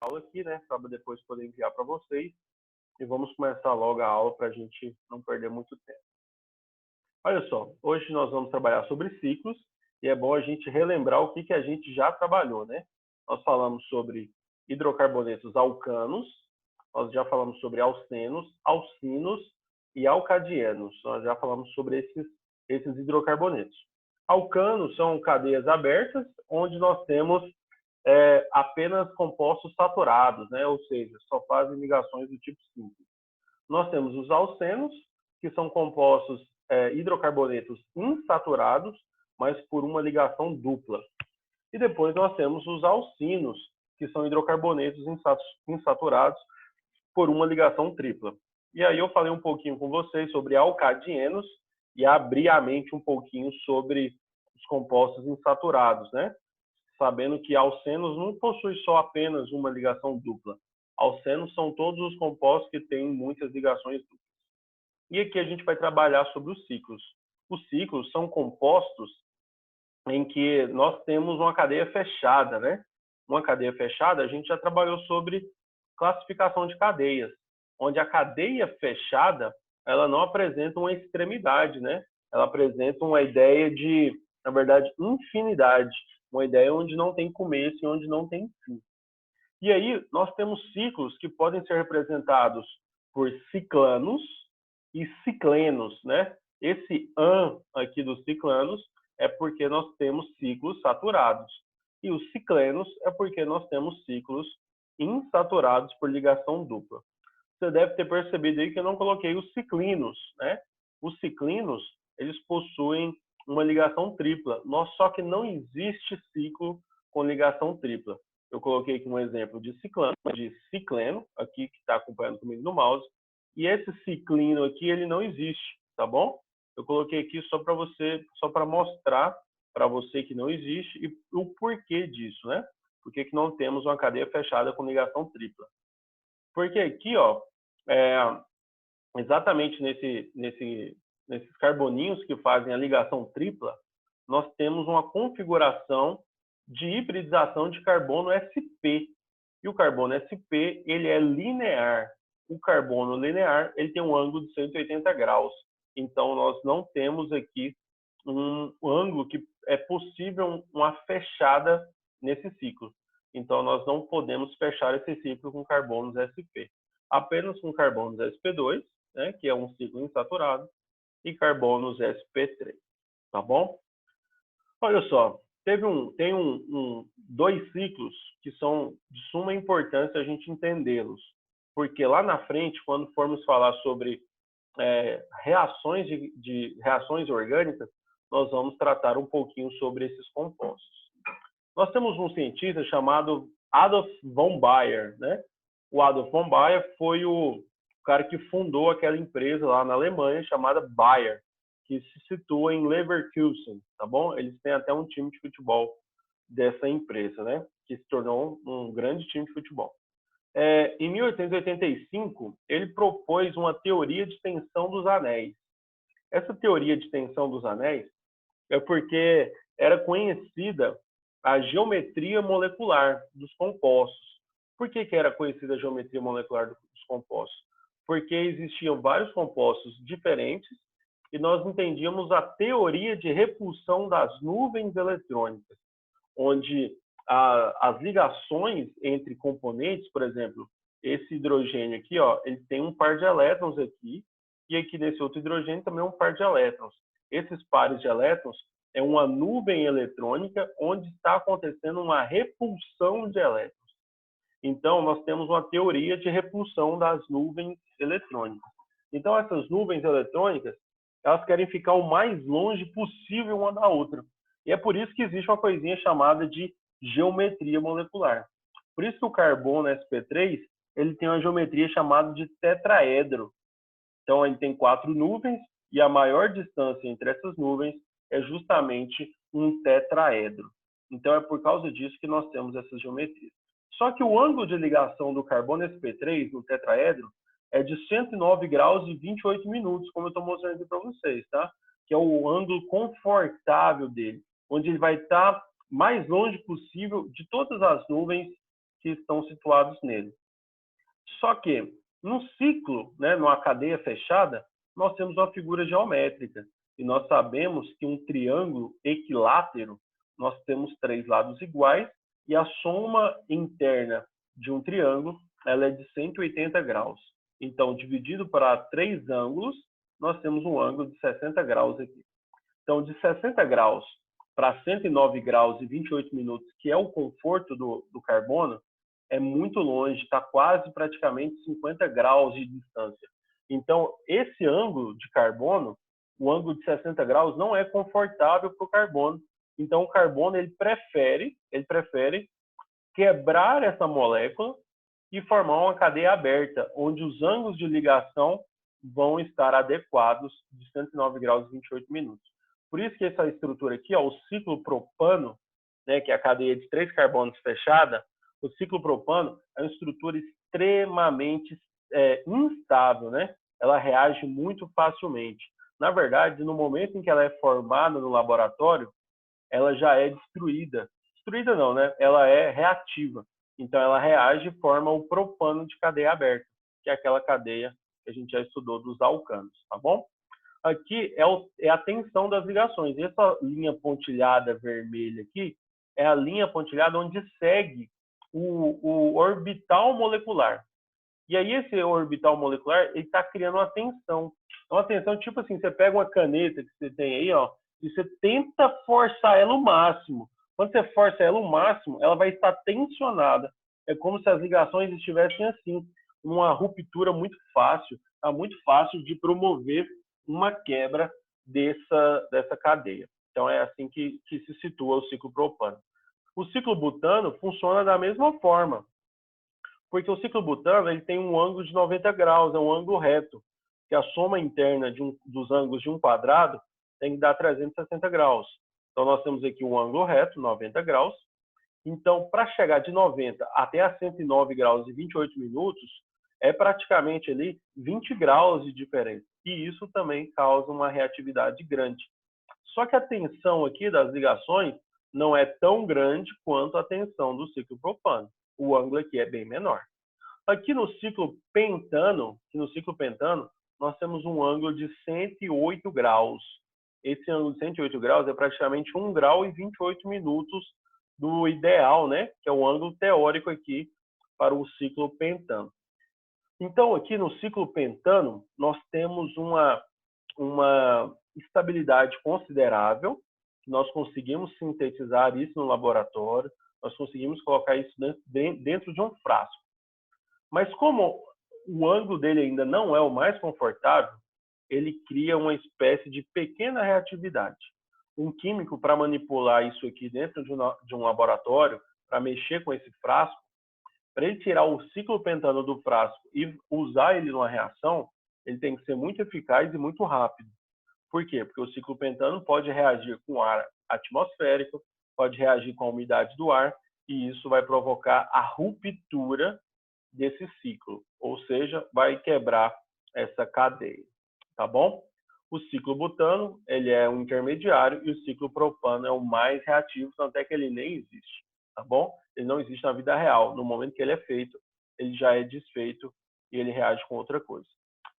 aula aqui, né, para depois poder enviar para vocês. E vamos começar logo a aula para a gente não perder muito tempo. Olha só, hoje nós vamos trabalhar sobre ciclos e é bom a gente relembrar o que a gente já trabalhou, né? Nós falamos sobre hidrocarbonetos alcanos, nós já falamos sobre alcenos, alcinos e alcadienos. Nós já falamos sobre esses hidrocarbonetos. Alcanos são cadeias abertas, onde nós temos apenas compostos saturados, né? Ou seja, só fazem ligações do tipo simples. Nós temos os alcenos, que são compostos hidrocarbonetos insaturados, mas por uma ligação dupla. E depois nós temos os alcinos, que são hidrocarbonetos insaturados por uma ligação tripla. E aí eu falei um pouquinho com vocês sobre alcadienos e abri a mente um pouquinho sobre os compostos insaturados, né? Sabendo que alcenos não possui só apenas uma ligação dupla. Alcenos são todos os compostos que têm muitas ligações duplas. E aqui a gente vai trabalhar sobre os ciclos. Os ciclos são compostos em que nós temos uma cadeia fechada, né? Uma cadeia fechada, a gente já trabalhou sobre classificação de cadeias, onde a cadeia fechada, ela não apresenta uma extremidade, né? Ela apresenta uma ideia de, na verdade, infinidade, uma ideia onde não tem começo e onde não tem fim. E aí nós temos ciclos que podem ser representados por ciclanos e ciclenos, né? Esse an aqui dos ciclanos é porque nós temos ciclos saturados. E os ciclenos é porque nós temos ciclos insaturados por ligação dupla. Você deve ter percebido aí que eu não coloquei os ciclinos, né? Os ciclinos, eles possuem uma ligação tripla. Só que não existe ciclo com ligação tripla. Eu coloquei aqui um exemplo de cicleno, aqui que está acompanhando comigo no mouse, e esse ciclino aqui, ele não existe, tá bom? Eu coloquei aqui só para mostrar para você que não existe e o porquê disso, né? Por que não temos uma cadeia fechada com ligação tripla? Porque aqui, ó, exatamente nesses carboninhos que fazem a ligação tripla, nós temos uma configuração de hibridização de carbono sp. E o carbono sp, ele é linear. O carbono linear, ele tem um ângulo de 180 graus. Então, nós não temos aqui um ângulo que é possível uma fechada nesse ciclo. Então, nós não podemos fechar esse ciclo com carbonos sp. Apenas com carbonos sp2, né, que é um ciclo insaturado, e carbonos sp3, tá bom? Olha só, tem dois ciclos que são de suma importância a gente entendê-los, porque lá na frente, quando formos falar sobre reações orgânicas, nós vamos tratar um pouquinho sobre esses compostos. Nós temos um cientista chamado Adolf von Baeyer, né? O Adolf von Baeyer foi o cara que fundou aquela empresa lá na Alemanha chamada Bayer, que se situa em Leverkusen, tá bom? Eles têm até um time de futebol dessa empresa, né? Que se tornou um grande time de futebol. Em 1885, ele propôs uma teoria de tensão dos anéis. Essa teoria de tensão dos anéis é porque era conhecida a geometria molecular dos compostos. Por que era conhecida a geometria molecular dos compostos? Porque existiam vários compostos diferentes e nós entendíamos a teoria de repulsão das nuvens eletrônicas, onde as ligações entre componentes, por exemplo, esse hidrogênio aqui, ó, ele tem um par de elétrons aqui, e aqui nesse outro hidrogênio também um par de elétrons. Esses pares de elétrons é uma nuvem eletrônica onde está acontecendo uma repulsão de elétrons. Então, nós temos uma teoria de repulsão das nuvens eletrônicas. Então, essas nuvens eletrônicas, elas querem ficar o mais longe possível uma da outra. E é por isso que existe uma coisinha chamada de geometria molecular. Por isso que o carbono sp3, ele tem uma geometria chamada de tetraedro. Então, ele tem 4 nuvens e a maior distância entre essas nuvens é justamente um tetraedro. Então, é por causa disso que nós temos essas geometrias. Só que o ângulo de ligação do carbono sp3 no tetraedro é de 109 graus e 28 minutos, como eu estou mostrando aqui para vocês, tá? Que é o ângulo confortável dele, onde ele vai estar mais longe possível de todas as nuvens que estão situados nele. Só que, no ciclo, né, numa cadeia fechada, nós temos uma figura geométrica. E nós sabemos que um triângulo equilátero, nós temos 3 lados iguais, e a soma interna de um triângulo ela é de 180 graus. Então, dividido para 3 ângulos, nós temos um ângulo de 60 graus aqui. Então, de 60 graus para 109 graus e 28 minutos, que é o conforto do carbono, é muito longe, está quase praticamente 50 graus de distância. Então, esse ângulo de carbono, o ângulo de 60 graus, não é confortável para o carbono. Então, o carbono ele prefere quebrar essa molécula e formar uma cadeia aberta, onde os ângulos de ligação vão estar adequados de 109 graus e 28 minutos. Por isso que essa estrutura aqui, ó, o ciclo propano, né, que é a cadeia de 3 carbonos fechada, o ciclo propano é uma estrutura extremamente instável, né? Ela reage muito facilmente. Na verdade, no momento em que ela é formada no laboratório, ela já é destruída. Destruída não, né? Ela é reativa. Então, ela reage e forma o propano de cadeia aberta, que é aquela cadeia que a gente já estudou dos alcanos, tá bom? Aqui é a tensão das ligações. Essa linha pontilhada vermelha aqui é a linha pontilhada onde segue o orbital molecular. E aí esse orbital molecular ele está criando uma tensão. Uma tensão tipo assim, você pega uma caneta que você tem aí, ó, e você tenta forçar ela o máximo. Quando você força ela o máximo, ela vai estar tensionada. É como se as ligações estivessem assim, uma ruptura muito fácil, tá muito fácil de promover uma quebra dessa cadeia. Então é assim que se situa o ciclo propano. O ciclo butano funciona da mesma forma, porque o ciclo butano ele tem um ângulo de 90 graus, é um ângulo reto, que a soma interna dos ângulos de um quadrado tem que dar 360 graus. Então nós temos aqui um ângulo reto, 90 graus. Então, para chegar de 90 até a 109 graus e 28 minutos, é praticamente ali 20 graus de diferença. E isso também causa uma reatividade grande. Só que a tensão aqui das ligações não é tão grande quanto a tensão do ciclo propano. O ângulo aqui é bem menor. Aqui no ciclo pentano, nós temos um ângulo de 108 graus. Esse ângulo de 108 graus é praticamente 1 grau e 28 minutos do ideal, né? Que é o ângulo teórico aqui para o ciclo pentano. Então, aqui no ciclo pentano, nós temos uma estabilidade considerável, nós conseguimos sintetizar isso no laboratório, nós conseguimos colocar isso dentro de um frasco. Mas como o ângulo dele ainda não é o mais confortável, ele cria uma espécie de pequena reatividade. Um químico, para manipular isso aqui dentro de um laboratório, para mexer com esse frasco, para ele tirar o ciclo pentano do frasco e usar ele numa reação, ele tem que ser muito eficaz e muito rápido. Por quê? Porque o ciclo pentano pode reagir com ar atmosférico, pode reagir com a umidade do ar, e isso vai provocar a ruptura desse ciclo, ou seja, vai quebrar essa cadeia, tá bom? O ciclo butano, ele é um intermediário e o ciclo propano é o mais reativo, tanto é que ele nem existe, tá bom? Ele não existe na vida real. No momento que ele é feito, ele já é desfeito e ele reage com outra coisa.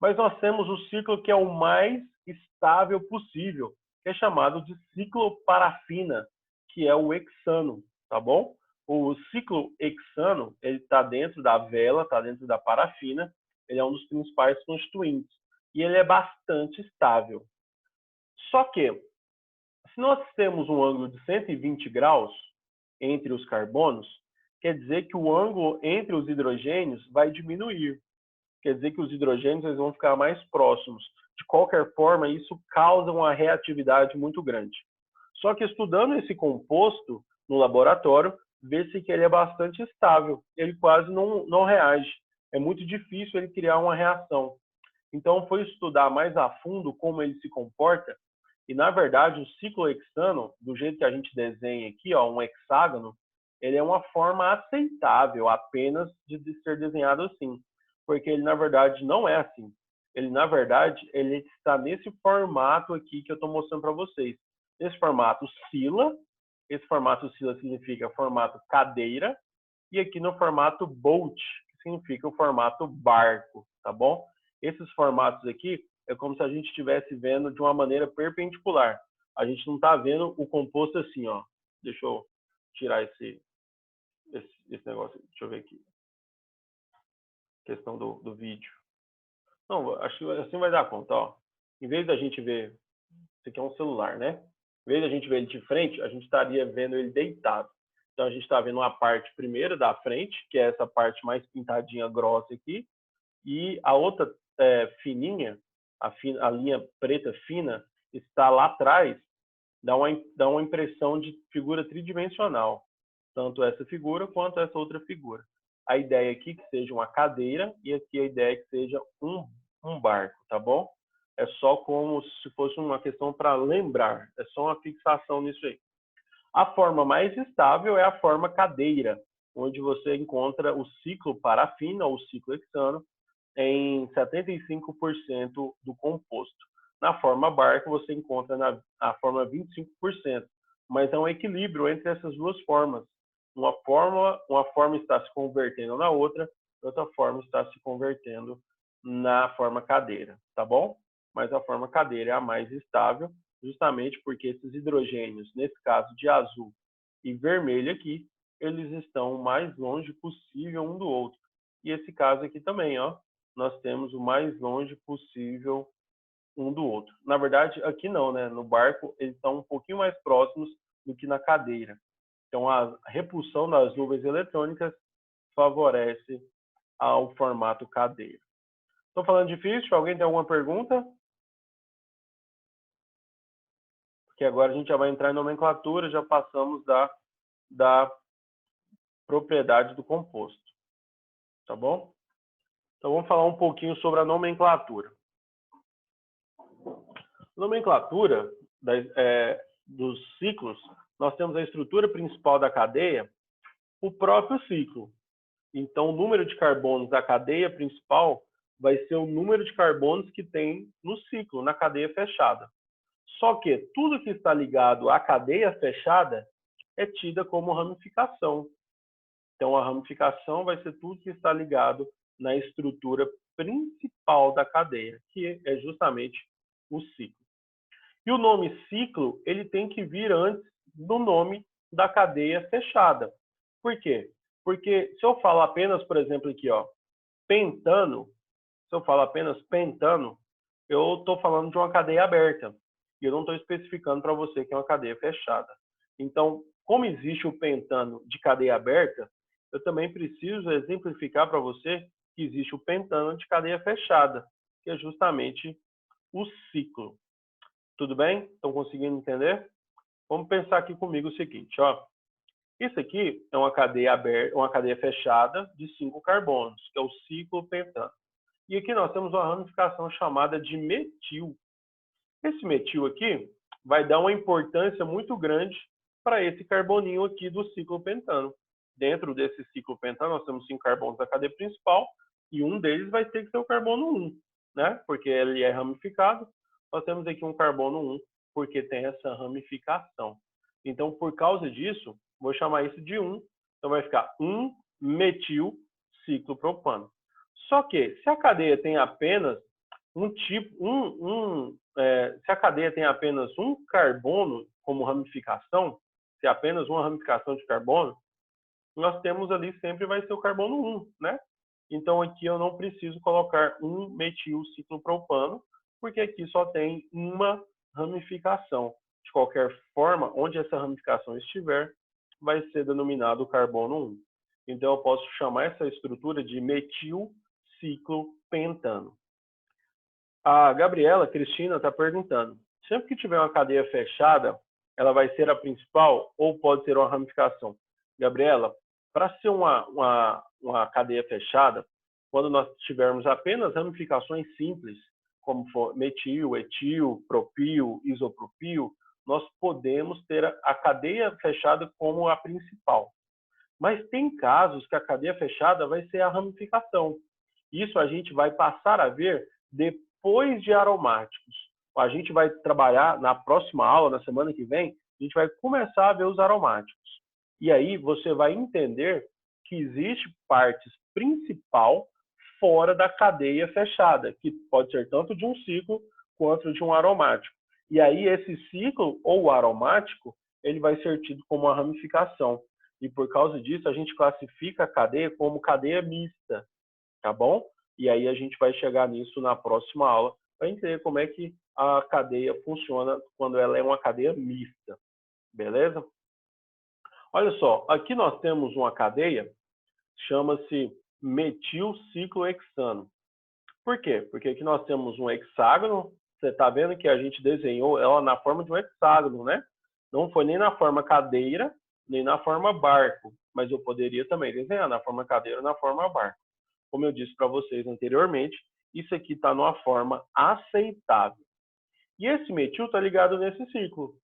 Mas nós temos o ciclo que é o mais estável possível, que é chamado de ciclo parafina, que é o hexano, tá bom? O ciclo hexano, ele está dentro da vela, está dentro da parafina, ele é um dos principais constituintes e ele é bastante estável. Só que, se nós temos um ângulo de 120 graus entre os carbonos, quer dizer que o ângulo entre os hidrogênios vai diminuir. Quer dizer que os hidrogênios eles vão ficar mais próximos. De qualquer forma, isso causa uma reatividade muito grande. Só que estudando esse composto no laboratório, vê-se que ele é bastante estável. Ele quase não reage. É muito difícil ele criar uma reação. Então, foi estudar mais a fundo como ele se comporta. E, na verdade, o ciclo hexano, do jeito que a gente desenha aqui, ó, um hexágono, ele é uma forma aceitável apenas de ser desenhado assim. Porque ele, na verdade, não é assim. Ele, na verdade, ele está nesse formato aqui que eu estou mostrando para vocês. Esse formato oscila. Esse formato oscila significa formato cadeira. e aqui no formato boat, que significa o formato barco, tá bom? Esses formatos aqui é como se a gente estivesse vendo de uma maneira perpendicular. A gente não está vendo o composto assim, ó. Deixa eu tirar esse negócio. Deixa eu ver aqui. Questão do vídeo. Não, acho que assim vai dar conta, ó. Em vez da gente ver, isso aqui é um celular, né? Em vez da gente ver ele de frente, a gente estaria vendo ele deitado. Então a gente está vendo uma parte primeira da frente, que é essa parte mais pintadinha grossa aqui, e a outra fininha, a linha preta fina, está lá atrás, dá uma impressão de figura tridimensional, tanto essa figura quanto essa outra figura. A ideia aqui é que seja uma cadeira e aqui a ideia é que seja um barco, tá bom? É só como se fosse uma questão para lembrar, é só uma fixação nisso aí. A forma mais estável é a forma cadeira, onde você encontra o ciclo parafina ou ciclo hexano em 75% do composto. Na forma barco, você encontra a forma 25%, mas é um equilíbrio entre essas duas formas. Uma forma está se convertendo na outra forma está se convertendo na forma cadeira, tá bom? Mas a forma cadeira é a mais estável, justamente porque esses hidrogênios, nesse caso de azul e vermelho aqui, eles estão o mais longe possível um do outro. E esse caso aqui também, ó, nós temos o mais longe possível um do outro. Na verdade, aqui não, né? No barco, eles estão um pouquinho mais próximos do que na cadeira. Então, a repulsão das nuvens eletrônicas favorece ao formato cadeira. Estou falando difícil? Alguém tem alguma pergunta? Porque agora a gente já vai entrar em nomenclatura, já passamos da propriedade do composto. Tá bom? Então, vamos falar um pouquinho sobre a nomenclatura. Nomenclatura dos ciclos, nós temos a estrutura principal da cadeia, o próprio ciclo. Então, o número de carbonos da cadeia principal vai ser o número de carbonos que tem no ciclo, na cadeia fechada. Só que tudo que está ligado à cadeia fechada é tida como ramificação. Então, a ramificação vai ser tudo que está ligado na estrutura principal da cadeia, que é justamente o ciclo. E o nome ciclo, ele tem que vir antes do nome da cadeia fechada. Por quê? Porque se eu falar apenas, por exemplo, aqui, ó, pentano, se eu falar apenas pentano, eu estou falando de uma cadeia aberta. E eu não estou especificando para você que é uma cadeia fechada. Então, como existe o pentano de cadeia aberta, eu também preciso exemplificar para você que existe o pentano de cadeia fechada, que é justamente o ciclo. Tudo bem? Estão conseguindo entender? Vamos pensar aqui comigo o seguinte, ó. Isso aqui é uma cadeia aberta, uma cadeia fechada de 5 carbonos, que é o ciclo pentano. E aqui nós temos uma ramificação chamada de metil. Esse metil aqui vai dar uma importância muito grande para esse carboninho aqui do ciclo pentano. Dentro desse ciclo pentano, nós temos 5 carbonos da cadeia principal e um deles vai ter que ser o carbono 1, né? Porque ele é ramificado. Nós temos aqui um carbono 1, porque tem essa ramificação. Então, por causa disso, vou chamar isso de 1. Então, vai ficar 1-metil ciclopropano. Só que, se a cadeia tem apenas se a cadeia tem apenas um carbono como ramificação, se é apenas uma ramificação de carbono, nós temos ali sempre vai ser o carbono 1, né? Então, aqui eu não preciso colocar 1-metil ciclopropano, porque aqui só tem uma ramificação. De qualquer forma, onde essa ramificação estiver, vai ser denominado carbono 1. Então, eu posso chamar essa estrutura de metil ciclopentano. A Gabriela Cristina está perguntando, sempre que tiver uma cadeia fechada, ela vai ser a principal ou pode ser uma ramificação? Gabriela, para ser uma cadeia fechada, quando nós tivermos apenas ramificações simples, como for metil, etil, propil, isopropil, nós podemos ter a cadeia fechada como a principal. Mas tem casos que a cadeia fechada vai ser a ramificação. Isso a gente vai passar a ver depois de aromáticos. A gente vai trabalhar na próxima aula, na semana que vem, a gente vai começar a ver os aromáticos. E aí você vai entender que existe partes principal fora da cadeia fechada, que pode ser tanto de um ciclo quanto de um aromático. E aí esse ciclo ou aromático, ele vai ser tido como uma ramificação. E por causa disso, a gente classifica a cadeia como cadeia mista, tá bom? E aí a gente vai chegar nisso na próxima aula, para entender como é que a cadeia funciona quando ela é uma cadeia mista, beleza? Olha só, aqui nós temos uma cadeia, chama-se metilciclohexano. Por quê? Porque aqui nós temos um hexágono, você está vendo que a gente desenhou ela na forma de um hexágono, né? Não foi nem na forma cadeira, nem na forma barco, mas eu poderia também desenhar na forma cadeira, na forma barco. Como eu disse para vocês anteriormente, isso aqui está numa forma aceitável. E esse metil está ligado nesse ciclo.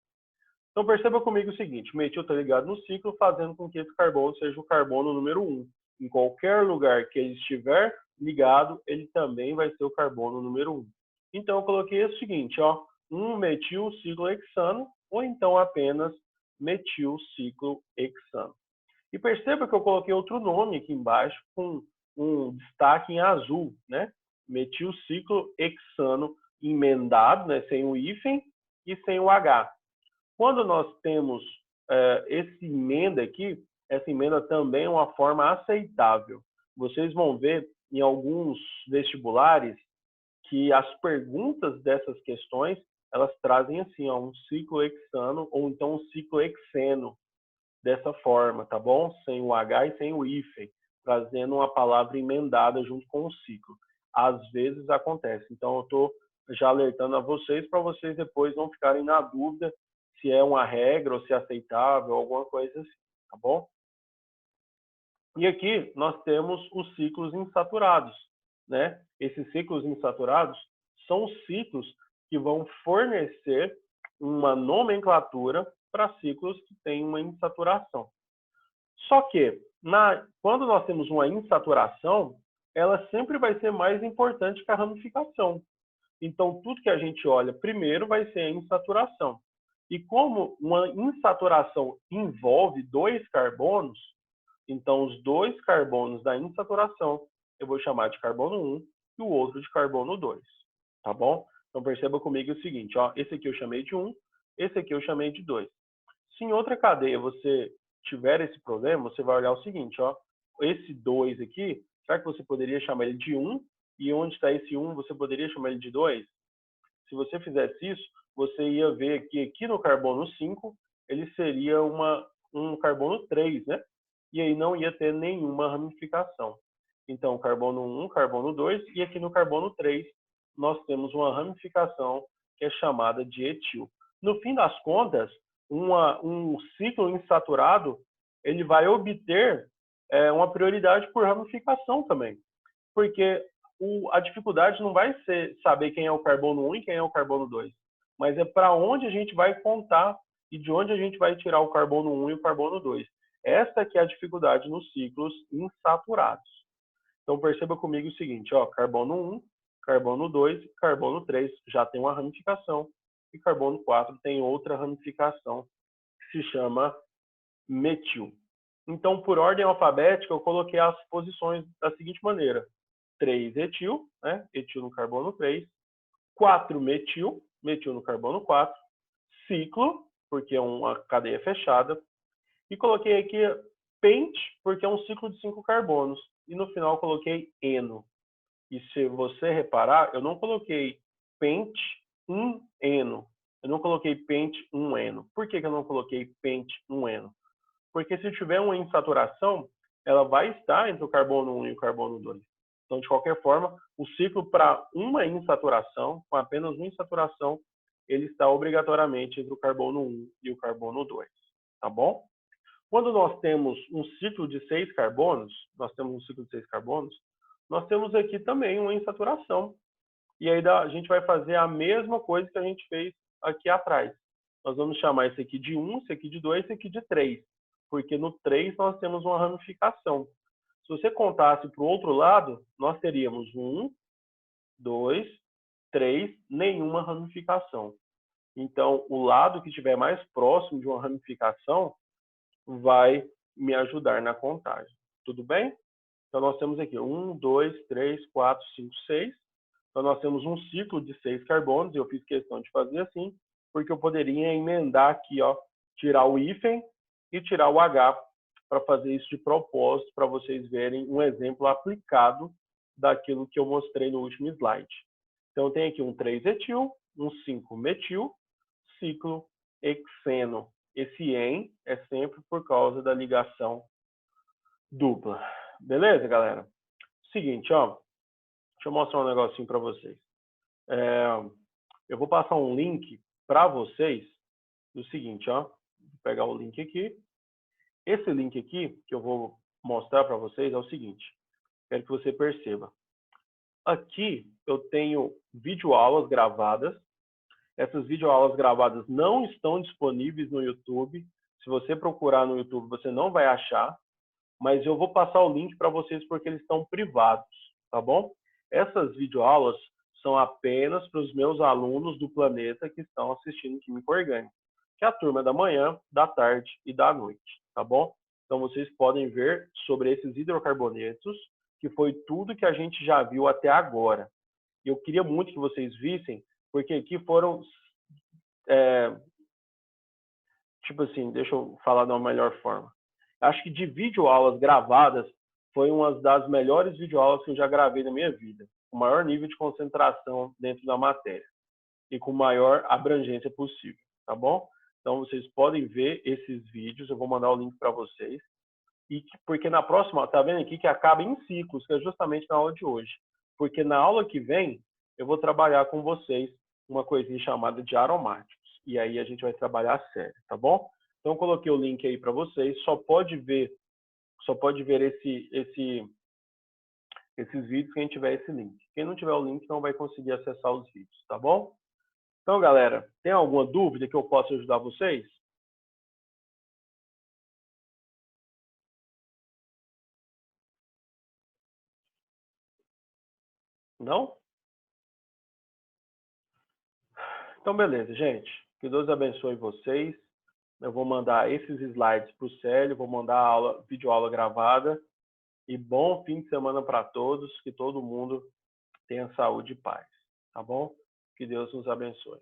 Então perceba comigo o seguinte, o metil está ligado no ciclo, fazendo com que esse carbono seja o carbono número 1. Em qualquer lugar que ele estiver ligado, ele também vai ser o carbono número 1. Então eu coloquei o seguinte, ó, um metilciclohexano, ou então apenas metilciclohexano. E perceba que eu coloquei outro nome aqui embaixo, com um destaque em azul, né? Metilciclohexano emendado, né? Sem o hífen e sem o H. Quando nós temos esse emenda aqui, essa emenda também é uma forma aceitável. Vocês vão ver em alguns vestibulares que as perguntas dessas questões, elas trazem assim, ó, um ciclohexano ou então um ciclohexeno, dessa forma, tá bom? Sem o H e sem o hífen, trazendo uma palavra emendada junto com o ciclo. Às vezes acontece. Então eu estou já alertando a vocês para vocês depois não ficarem na dúvida se é uma regra ou se é aceitável, alguma coisa assim, tá bom? E aqui nós temos os ciclos insaturados, né? Esses ciclos insaturados são ciclos que vão fornecer uma nomenclatura para ciclos que têm uma insaturação. Só que, quando nós temos uma insaturação, ela sempre vai ser mais importante que a ramificação. Então, tudo que a gente olha primeiro vai ser a insaturação. E como uma insaturação envolve dois carbonos, então os dois carbonos da insaturação eu vou chamar de carbono 1 e o outro de carbono 2, tá bom? Então perceba comigo o seguinte, ó, esse aqui eu chamei de 1, esse aqui eu chamei de 2. Se em outra cadeia você tiver esse problema, você vai olhar o seguinte, ó, esse 2 aqui, será que você poderia chamar ele de 1? E onde está esse 1, você poderia chamar ele de 2? Se você fizesse isso, você ia ver que aqui no carbono 5, ele seria um carbono 3, né? E aí não ia ter nenhuma ramificação. Então, carbono 1, carbono 2, e aqui no carbono 3, nós temos uma ramificação que é chamada de etil. No fim das contas, um ciclo insaturado, ele vai obter uma prioridade por ramificação também. Porque a dificuldade não vai ser saber quem é o carbono 1 e quem é o carbono 2, mas é para onde a gente vai contar e de onde a gente vai tirar o carbono 1 e o carbono 2. Esta que é a dificuldade nos ciclos insaturados. Então perceba comigo o seguinte, ó, carbono 1, carbono 2, carbono 3 já tem uma ramificação e carbono 4 tem outra ramificação que se chama metil. Então, por ordem alfabética, eu coloquei as posições da seguinte maneira: 3 etil, né? Etil no carbono 3, 4 metil, metil no carbono 4, ciclo, porque é uma cadeia fechada, e coloquei aqui pente, porque é um ciclo de 5 carbonos, e no final coloquei eno. E se você reparar, eu não coloquei pente 1 eno, eu não coloquei pente 1 eno. Por que eu não coloquei pente 1 eno? Porque se tiver uma insaturação, ela vai estar entre o carbono 1 e o carbono 2. Então, de qualquer forma, o ciclo para uma insaturação, com apenas uma insaturação, ele está obrigatoriamente entre o carbono 1 e o carbono 2, tá bom? Quando nós temos um ciclo de 6 carbonos, nós temos aqui também uma insaturação. E aí a gente vai fazer a mesma coisa que a gente fez aqui atrás. Nós vamos chamar esse aqui de 1, esse aqui de 2, esse aqui de 3. Porque no 3 nós temos uma ramificação. Se você contasse para o outro lado, nós teríamos 1, 2, 3, nenhuma ramificação. Então, o lado que estiver mais próximo de uma ramificação vai me ajudar na contagem. tudo bem? Então, nós temos aqui 1, 2, 3, 4, 5, 6. Então, nós temos um ciclo de 6 carbonos, e eu fiz questão de fazer assim, porque eu poderia emendar aqui, ó, tirar o hífen e tirar o H, para fazer isso de propósito, para vocês verem um exemplo aplicado daquilo que eu mostrei no último slide. Então, tem aqui um 3-etil, um 5-metil, ciclo hexeno. Esse "en" é sempre por causa da ligação dupla. Beleza, galera? Seguinte, ó, deixa eu mostrar um negocinho para vocês. Eu vou passar um link para vocês do seguinte, ó. Vou pegar o link aqui. Esse link aqui que eu vou mostrar para vocês é o seguinte. Quero que você perceba. Aqui eu tenho videoaulas gravadas. Essas videoaulas gravadas não estão disponíveis no YouTube. Se você procurar no YouTube, você não vai achar. Mas eu vou passar o link para vocês porque eles estão privados, tá bom? Essas videoaulas são apenas para os meus alunos do planeta que estão assistindo Química Orgânica, que é a turma da manhã, da tarde e da noite, tá bom? Então vocês podem ver sobre esses hidrocarbonetos, que foi tudo que a gente já viu até agora. Eu queria muito que vocês vissem, porque aqui foram, tipo assim, deixa eu falar de uma melhor forma. Acho que de videoaulas gravadas, foi uma das melhores videoaulas que eu já gravei na minha vida. Com o maior nível de concentração dentro da matéria. E com maior abrangência possível, tá bom? Então, vocês podem ver esses vídeos, eu vou mandar o link para vocês. Porque na próxima, tá vendo aqui que acaba em ciclos, que é justamente na aula de hoje. Porque na aula que vem, eu vou trabalhar com vocês uma coisinha chamada de aromáticos. E aí a gente vai trabalhar a sério, tá bom? Então, eu coloquei o link aí para vocês. Só pode ver esses vídeos quem tiver esse link. Quem não tiver o link não vai conseguir acessar os vídeos, tá bom? Então, galera, tem alguma dúvida que eu possa ajudar vocês? Não? Então, beleza, gente. Que Deus abençoe vocês. Eu vou mandar esses slides para o Célio, vou mandar a aula, videoaula gravada. E bom fim de semana para todos, que todo mundo tenha saúde e paz, tá bom? Que Deus nos abençoe.